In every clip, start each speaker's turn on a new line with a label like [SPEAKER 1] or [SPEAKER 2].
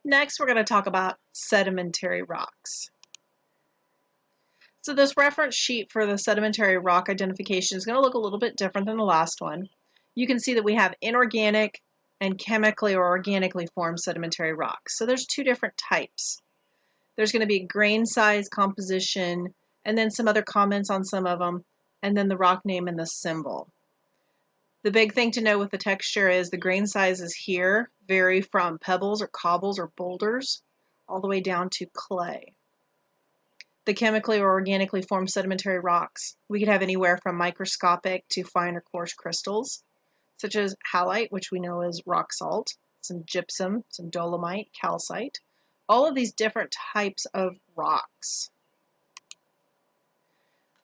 [SPEAKER 1] Next, we're going to talk about sedimentary rocks. So this reference sheet for the sedimentary rock identification is going to look a little bit different than the last one. You can see that we have inorganic and chemically or organically formed sedimentary rocks. So there's two different types. There's going to be grain size, composition, and then some other comments on some of them, and then the rock name and the symbol. The big thing to know with the texture is the grain sizes here vary from pebbles or cobbles or boulders all the way down to clay. The chemically or organically formed sedimentary rocks, we could have anywhere from microscopic to fine or coarse crystals, such as halite, which we know is rock salt, some gypsum, some dolomite, calcite, all of these different types of rocks.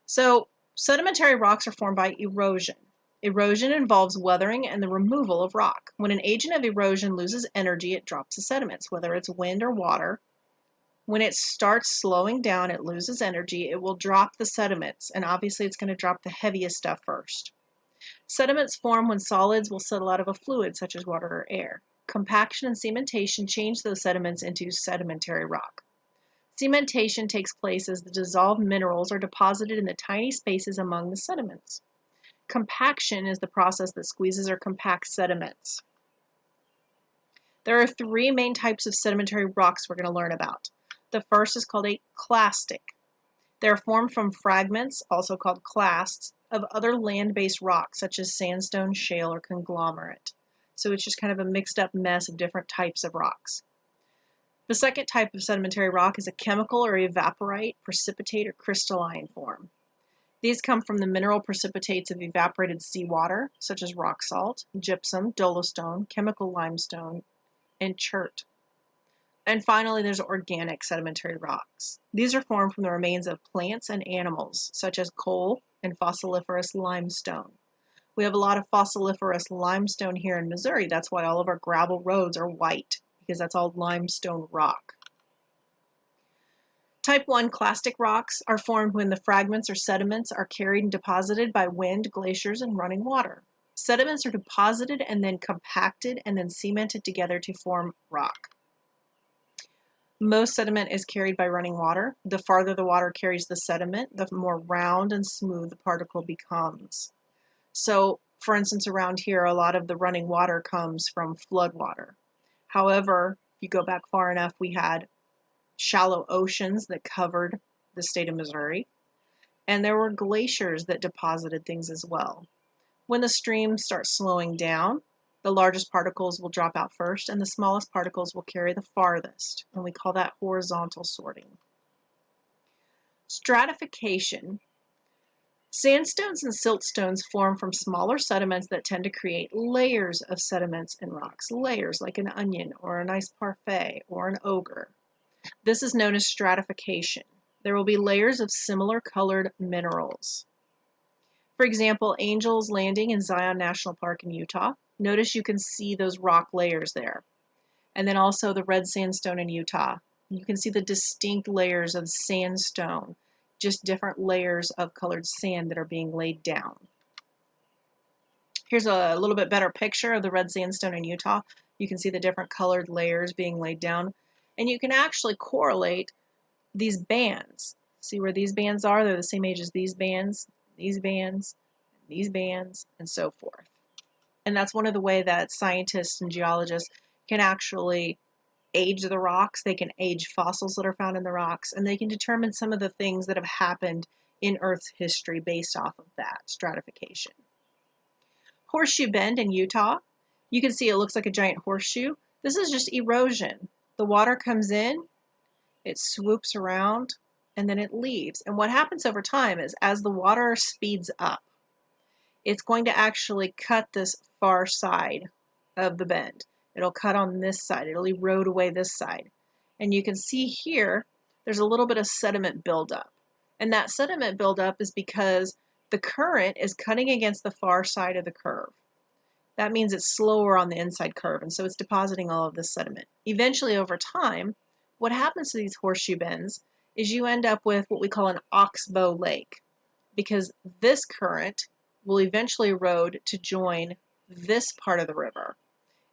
[SPEAKER 1] So sedimentary rocks are formed by erosion. Erosion involves weathering and the removal of rock. When an agent of erosion loses energy, it drops the sediments, whether it's wind or water. When it starts slowing down, it loses energy, it will drop the sediments, and obviously it's going to drop the heaviest stuff first. Sediments form when solids will settle out of a fluid, such as water or air. Compaction and cementation change those sediments into sedimentary rock. Cementation takes place as the dissolved minerals are deposited in the tiny spaces among the sediments. Compaction is the process that squeezes or compacts sediments. There are three main types of sedimentary rocks we're going to learn about. The first is called a clastic. They're formed from fragments, also called clasts, of other land-based rocks such as sandstone, shale, or conglomerate. So it's just kind of a mixed up mess of different types of rocks. The second type of sedimentary rock is a chemical or evaporite, precipitate, or crystalline form. These come from the mineral precipitates of evaporated seawater, such as rock salt, gypsum, dolostone, chemical limestone, and chert. And finally, there's organic sedimentary rocks. These are formed from the remains of plants and animals, such as coal and fossiliferous limestone. We have a lot of fossiliferous limestone here in Missouri. That's why all of our gravel roads are white, because that's all limestone rock. Type 1 clastic rocks are formed when the fragments or sediments are carried and deposited by wind, glaciers, and running water. Sediments are deposited and then compacted and then cemented together to form rock. Most sediment is carried by running water. The farther the water carries the sediment, the more round and smooth the particle becomes. So, for instance, around here, a lot of the running water comes from flood water. However, if you go back far enough, we had shallow oceans that covered the state of Missouri, and there were glaciers that deposited things as well. When the stream starts slowing down, the largest particles will drop out first, and the smallest particles will carry the farthest, and we call that horizontal sorting. Stratification. Sandstones and siltstones form from smaller sediments that tend to create layers of sediments and rocks, layers like an onion or a nice parfait or an ogre. This is known as stratification. There will be layers of similar colored minerals. For example, Angel's Landing in Zion National Park in Utah. Notice you can see those rock layers there. And then also the red sandstone in Utah. You can see the distinct layers of sandstone, just different layers of colored sand that are being laid down. Here's a little bit better picture of the red sandstone in Utah. You can see the different colored layers being laid down. And you can actually correlate these bands. See where these bands are? They're the same age as these bands, and so forth. And that's one of the ways that scientists and geologists can actually age the rocks. They can age fossils that are found in the rocks, and they can determine some of the things that have happened in Earth's history based off of that stratification. Horseshoe Bend in Utah. You can see it looks like a giant horseshoe. This is just erosion. The water comes in, it swoops around, and then it leaves. And what happens over time is as the water speeds up, it's going to actually cut this far side of the bend. It'll cut on this side. It'll erode away this side. And you can see here, there's a little bit of sediment buildup. And that sediment buildup is because the current is cutting against the far side of the curve. That means it's slower on the inside curve, and so it's depositing all of this sediment. Eventually, over time, what happens to these horseshoe bends is you end up with what we call an oxbow lake, because this current will eventually erode to join this part of the river.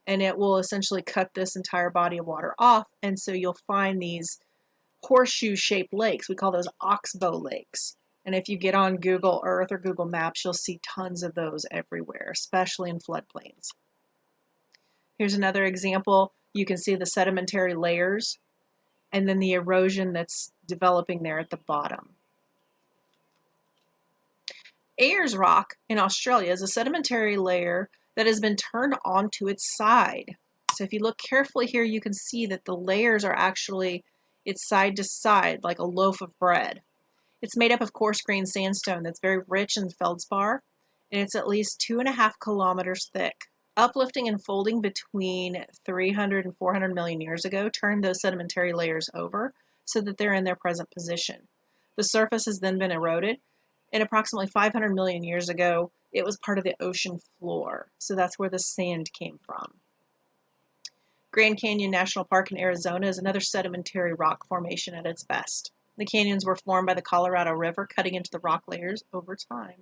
[SPEAKER 1] and it will essentially cut this entire body of water off, and so you'll find these horseshoe-shaped lakes. We call those oxbow lakes. And if you get on Google Earth or Google Maps, you'll see tons of those everywhere, especially in floodplains. Here's another example. You can see the sedimentary layers and then the erosion that's developing there at the bottom. Ayers Rock in Australia is a sedimentary layer that has been turned onto its side. So if you look carefully here, you can see that the layers are actually, it's side to side like a loaf of bread. It's made up of coarse-grained sandstone that's very rich in feldspar, and it's at least 2.5 kilometers thick. Uplifting and folding between 300 and 400 million years ago turned those sedimentary layers over so that they're in their present position. The surface has then been eroded, and approximately 500 million years ago, it was part of the ocean floor. So that's where the sand came from. Grand Canyon National Park in Arizona is another sedimentary rock formation at its best. The canyons were formed by the Colorado River cutting into the rock layers over time.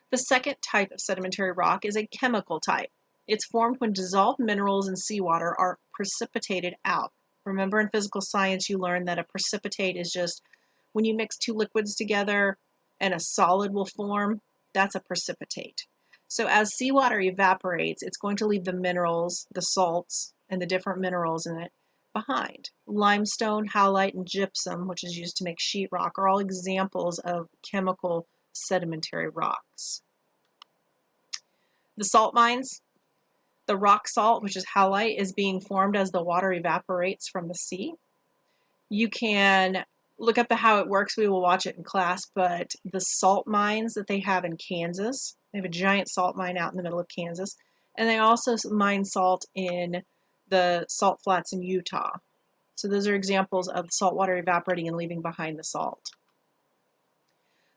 [SPEAKER 1] The second type of sedimentary rock is a chemical type. It's formed when dissolved minerals in seawater are precipitated out. Remember in physical science you learned that a precipitate is just when you mix two liquids together and a solid will form, that's a precipitate. So as seawater evaporates, it's going to leave the minerals, the salts, and the different minerals in it behind. Limestone, halite, and gypsum, which is used to make sheetrock, are all examples of chemical sedimentary rocks. The salt mines, the rock salt, which is halite, is being formed as the water evaporates from the sea. You can look up how it works. We will watch it in class, but the salt mines that they have in Kansas, they have a giant salt mine out in the middle of Kansas, and they also mine salt in the salt flats in Utah. So those are examples of salt water evaporating and leaving behind the salt.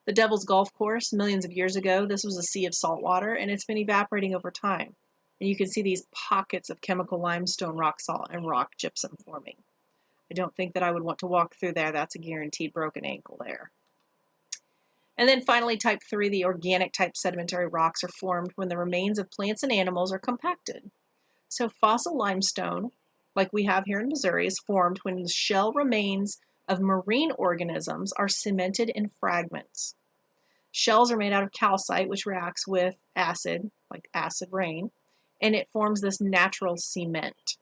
[SPEAKER 1] The Devil's Golf Course, millions of years ago, this was a sea of salt water, and it's been evaporating over time. And you can see these pockets of chemical limestone rock salt and rock gypsum forming. I don't think that I would want to walk through there. That's a guaranteed broken ankle there. And then finally, type 3, the organic type sedimentary rocks are formed when the remains of plants and animals are compacted. So fossil limestone, like we have here in Missouri, is formed when the shell remains of marine organisms are cemented in fragments. Shells are made out of calcite, which reacts with acid, like acid rain, and it forms this natural cement.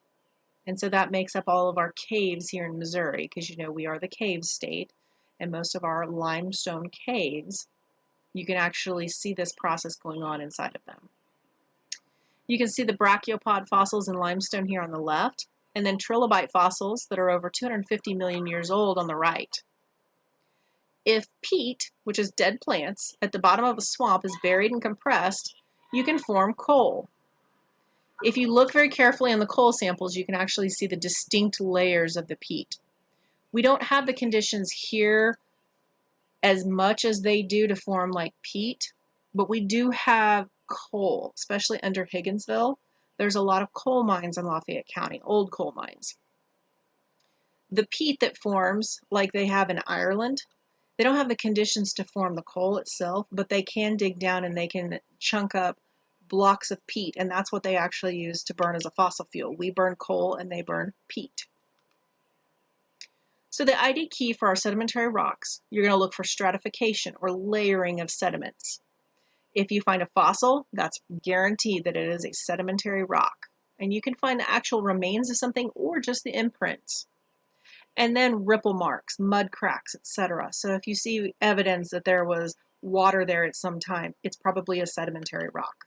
[SPEAKER 1] And so that makes up all of our caves here in Missouri, because you know we are the cave state, and most of our limestone caves, you can actually see this process going on inside of them. You can see the brachiopod fossils in limestone here on the left, and then trilobite fossils that are over 250 million years old on the right. If peat, which is dead plants, at the bottom of a swamp is buried and compressed, you can form coal. If you look very carefully on the coal samples, you can actually see the distinct layers of the peat. We don't have the conditions here as much as they do to form like peat, but we do have coal, especially under Higginsville. There's a lot of coal mines in Lafayette County, old coal mines. The peat that forms, like they have in Ireland, they don't have the conditions to form the coal itself, but they can dig down and they can chunk up blocks of peat, and that's what they actually use to burn as a fossil fuel. We burn coal and they burn peat. So the ID key for our sedimentary rocks, you're going to look for stratification or layering of sediments. If you find a fossil, that's guaranteed that it is a sedimentary rock. And you can find the actual remains of something or just the imprints. And then ripple marks, mud cracks, etc. So if you see evidence that there was water there at some time, it's probably a sedimentary rock.